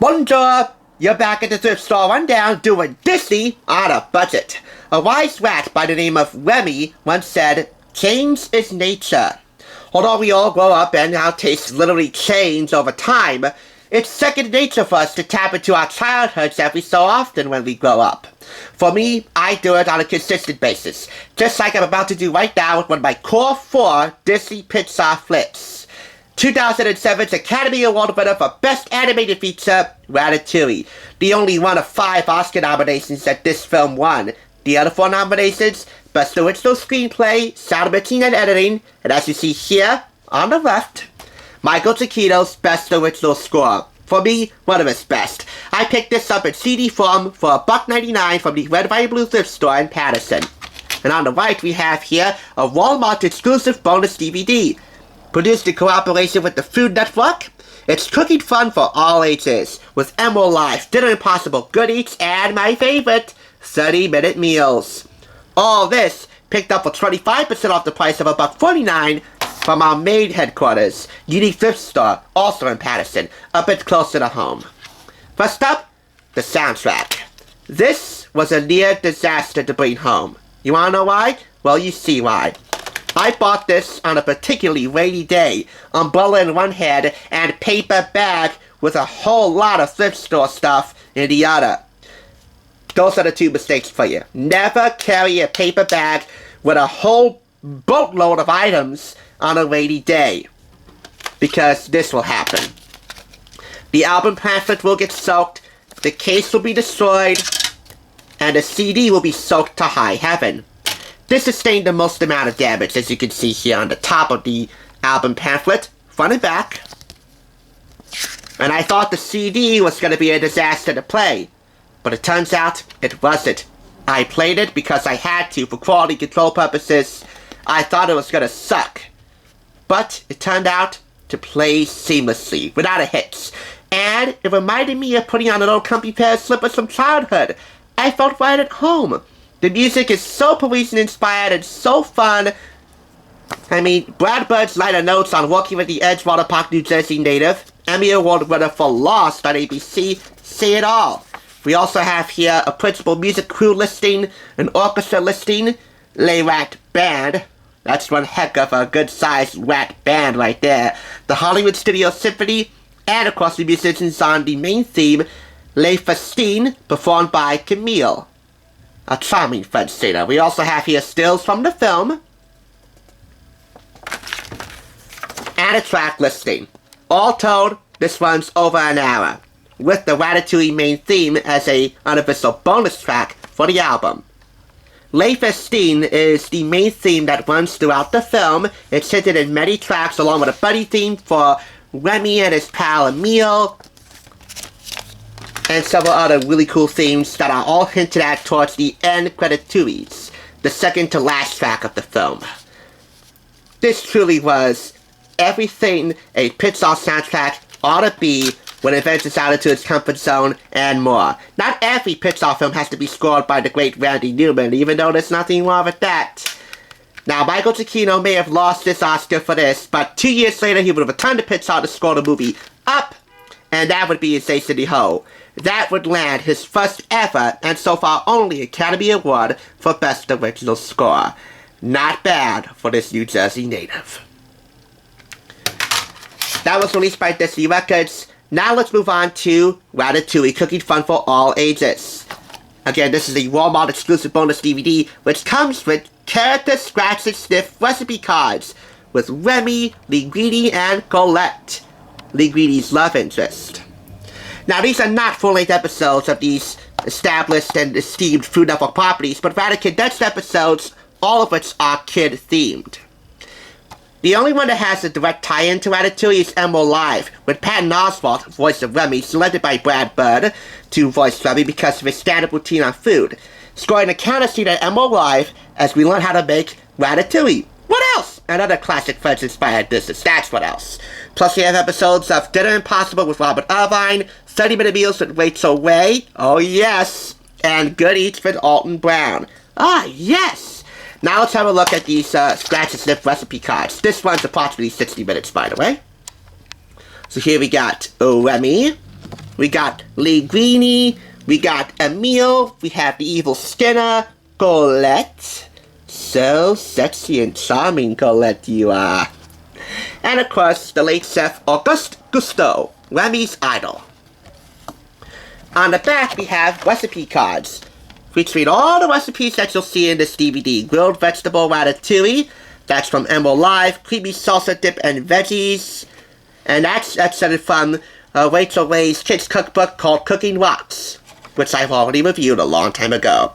Bonjour! You're back at the thrift store rundown doing Disney on a budget. A wise rat by the name of Remy once said, "Change is nature." Although we all grow up and our tastes literally change over time, it's second nature for us to tap into our childhoods every so often when we grow up. For me, I do it on a consistent basis, just like I'm about to do right now with one of my core 4 Disney Pixar flicks. 2007's Academy Award winner for Best Animated Feature, Ratatouille. The only one of 5 Oscar nominations that this film won. The other 4 nominations, Best Original Screenplay, Sound Mixing and Editing, and as you see here, on the left, Giacchino's Best Original Score. For me, one of his best. I picked this up in CD form for $1.99 from the Red, White, and Blue thrift store in Patterson. And on the right, we have here a Walmart exclusive bonus DVD. Produced in cooperation with the Food Network, it's cooking fun for all ages, with Emerald Life, Dinner Impossible, Good Eats, and my favorite, 30-minute meals. All this picked up for 25% off the price of $1.49 from our main headquarters, Unique Thrift Store, also in Patterson, a bit closer to home. First up, the soundtrack. This was a near disaster to bring home. You wanna know why? Well, you see why. I bought this on a particularly rainy day, umbrella in one hand and paper bag with a whole lot of thrift store stuff in the other. Those are the 2 mistakes for you. Never carry a paper bag with a whole boatload of items on a rainy day, because this will happen. The album pamphlet will get soaked, the case will be destroyed, and the CD will be soaked to high heaven. This sustained the most amount of damage, as you can see here on the top of the album pamphlet, front and back. And I thought the CD was going to be a disaster to play, but it turns out it wasn't. I played it because I had to for quality control purposes. I thought it was going to suck, but it turned out to play seamlessly, without a hitch. And it reminded me of putting on an old comfy pair of slippers from childhood. I felt right at home. The music is so Parisian-inspired and so fun. I mean, Brad Bird's liner notes on Walking with the Edgewater Park, New Jersey native, Emmy Award winner for Lost on ABC, say it all. We also have here a principal music crew listing, an orchestra listing, Les Rat Band. That's one heck of a good-sized rat band right there. The Hollywood Studio Symphony, and of course the musicians on the main theme, Les FESTIN, performed by Camille, a charming French singer. We also have here stills from the film, and a track listing. All told, this runs over an hour, with the Ratatouille main theme as a unofficial bonus track for the album. Les FESTIN is the main theme that runs throughout the film. It's hinted in many tracks along with a buddy theme for Remy and his pal Emile, and several other really cool themes that are all hinted at towards the end credituities, the second to last track of the film. This truly was everything a Pixar soundtrack ought to be when it ventures out into its comfort zone and more. Not every Pixar film has to be scored by the great Randy Newman, even though there's nothing wrong with that. Now, Michael Giacchino may have lost this Oscar for this, but 2 years later he would have returned to Pixar to score the movie Up, and that would be his Ace in the Hole. That would land his first ever, and so far only, Academy Award for Best Original Score. Not bad for this New Jersey native. That was released by Disney Records. Now let's move on to Ratatouille, cooking fun for all ages. Again, this is a Walmart exclusive bonus DVD, which comes with character scratch and sniff recipe cards with Remy, Linguini, and Colette, Linguini's love interest. Now, these are not full-length episodes of these established and esteemed Food Network properties, but rather condensed episodes, all of which are kid-themed. The only one that has a direct tie-in to Ratatouille is Emerald Live, with Patton Oswalt, voice of Remy, selected by Brad Bird to voice Remy because of his stand-up routine on food, scoring a counter scene at Emerald Live as we learn how to make Ratatouille. What else? Another classic French-inspired business, that's what else. Plus we have episodes of Dinner Impossible with Robert Irvine, 30-minute meals with Rachel Way, oh yes, and Good Eats with Alton Brown. Ah, yes! Now let's have a look at these scratch and sniff recipe cards. This one's approximately 60 minutes, by the way. So here we got Remy, We got Linguini, we got Emile, we have the evil Skinner, Colette. So sexy and charming, Colette, you are. And of course, the late chef Auguste Gusteau, Remy's idol. On the back, we have recipe cards, featuring all the recipes that you'll see in this DVD. Grilled vegetable ratatouille, that's from Emerald Live. Creamy salsa dip and veggies. And that's from Rachel Ray's kids cookbook called Cooking Rocks, which I've already reviewed a long time ago.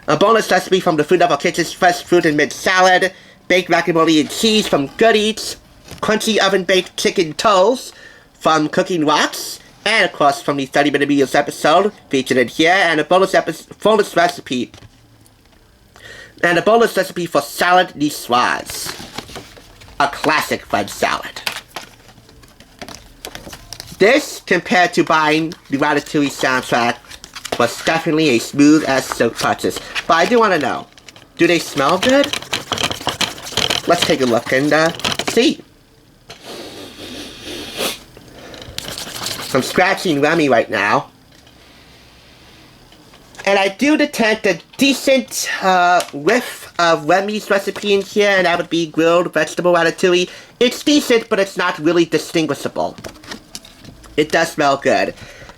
A bonus recipe from the Food Level Kitchen's fresh fruit and mint salad. Baked macaroni and cheese from Good Eats. Crunchy oven-baked chicken toes from Cooking Rocks. And of course from the 30-minute meals episode featured in here. And a bonus recipe. And a bonus recipe for salad niçoise. A classic French salad. This, compared to buying the Ratatouille soundtrack, was definitely a smooth as silk purchase. But I do want to know, do they smell good? Let's take a look and see. I'm scratching Remy right now. And I do detect a decent whiff of Remy's recipe in here, and that would be grilled vegetable ratatouille. It's decent, but it's not really distinguishable. It does smell good.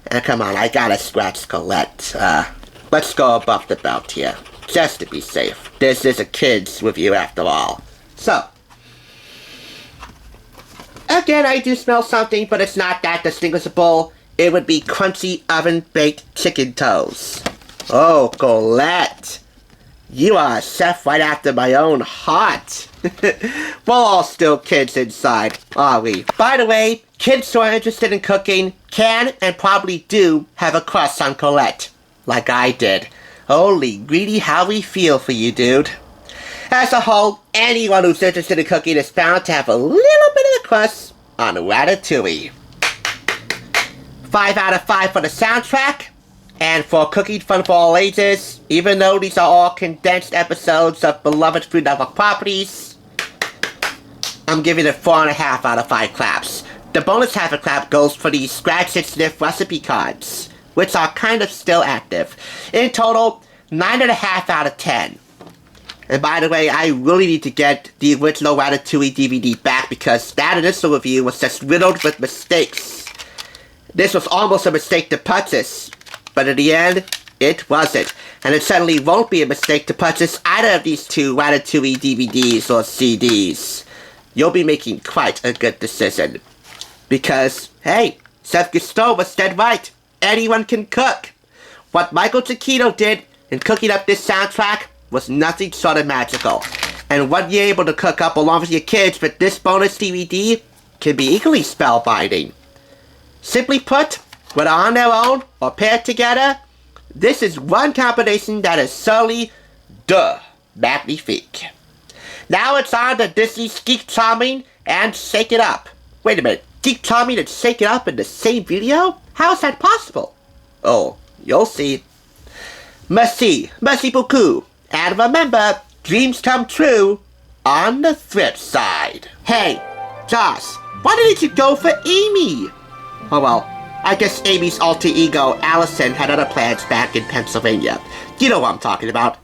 And come on, I gotta scratch Colette. Let's go above the belt here, just to be safe. This is a kid's review after all. So, again, I do smell something, but it's not that distinguishable. It would be crunchy oven-baked chicken toes. Oh, Colette. You are a chef right after my own heart. We're all still kids inside, are we? By the way, kids who are interested in cooking can and probably do have a crush on Colette. Like I did. Holy greedy, how we feel for you, dude. As a whole, anyone who's interested in cooking is bound to have a little bit of a crush on Ratatouille. 5 out of 5 for the soundtrack. And for cooking fun for all ages, even though these are all condensed episodes of beloved Food Network properties, I'm giving it 4.5 out of 5 claps. The bonus half a clap goes for the scratch and sniff recipe cards, which are kind of still active. In total, 9.5 out of 10. And by the way, I really need to get the original Ratatouille DVD back because that initial review was just riddled with mistakes. This was almost a mistake to purchase, but in the end, it wasn't. And it certainly won't be a mistake to purchase either of these two Ratatouille DVDs or CDs. You'll be making quite a good decision. Because, hey, Chef Gusteau was dead right. Anyone can cook. What Michael Giacchino did in cooking up this soundtrack was nothing short of magical. And what you're able to cook up along with your kids with this bonus DVD can be equally spellbinding. Simply put, whether on their own or paired together, this is one combination that is certainly magnifique. Now it's on to Disney's Geek Charming and Shake It Up. Wait a minute, Geek Charming and Shake It Up in the same video? How is that possible? Oh, you'll see. Merci beaucoup. And remember, dreams come true on the flip side. Hey, Josh, why didn't you go for Amy? Oh well, I guess Amy's alter ego, Allison, had other plans back in Pennsylvania. You know what I'm talking about.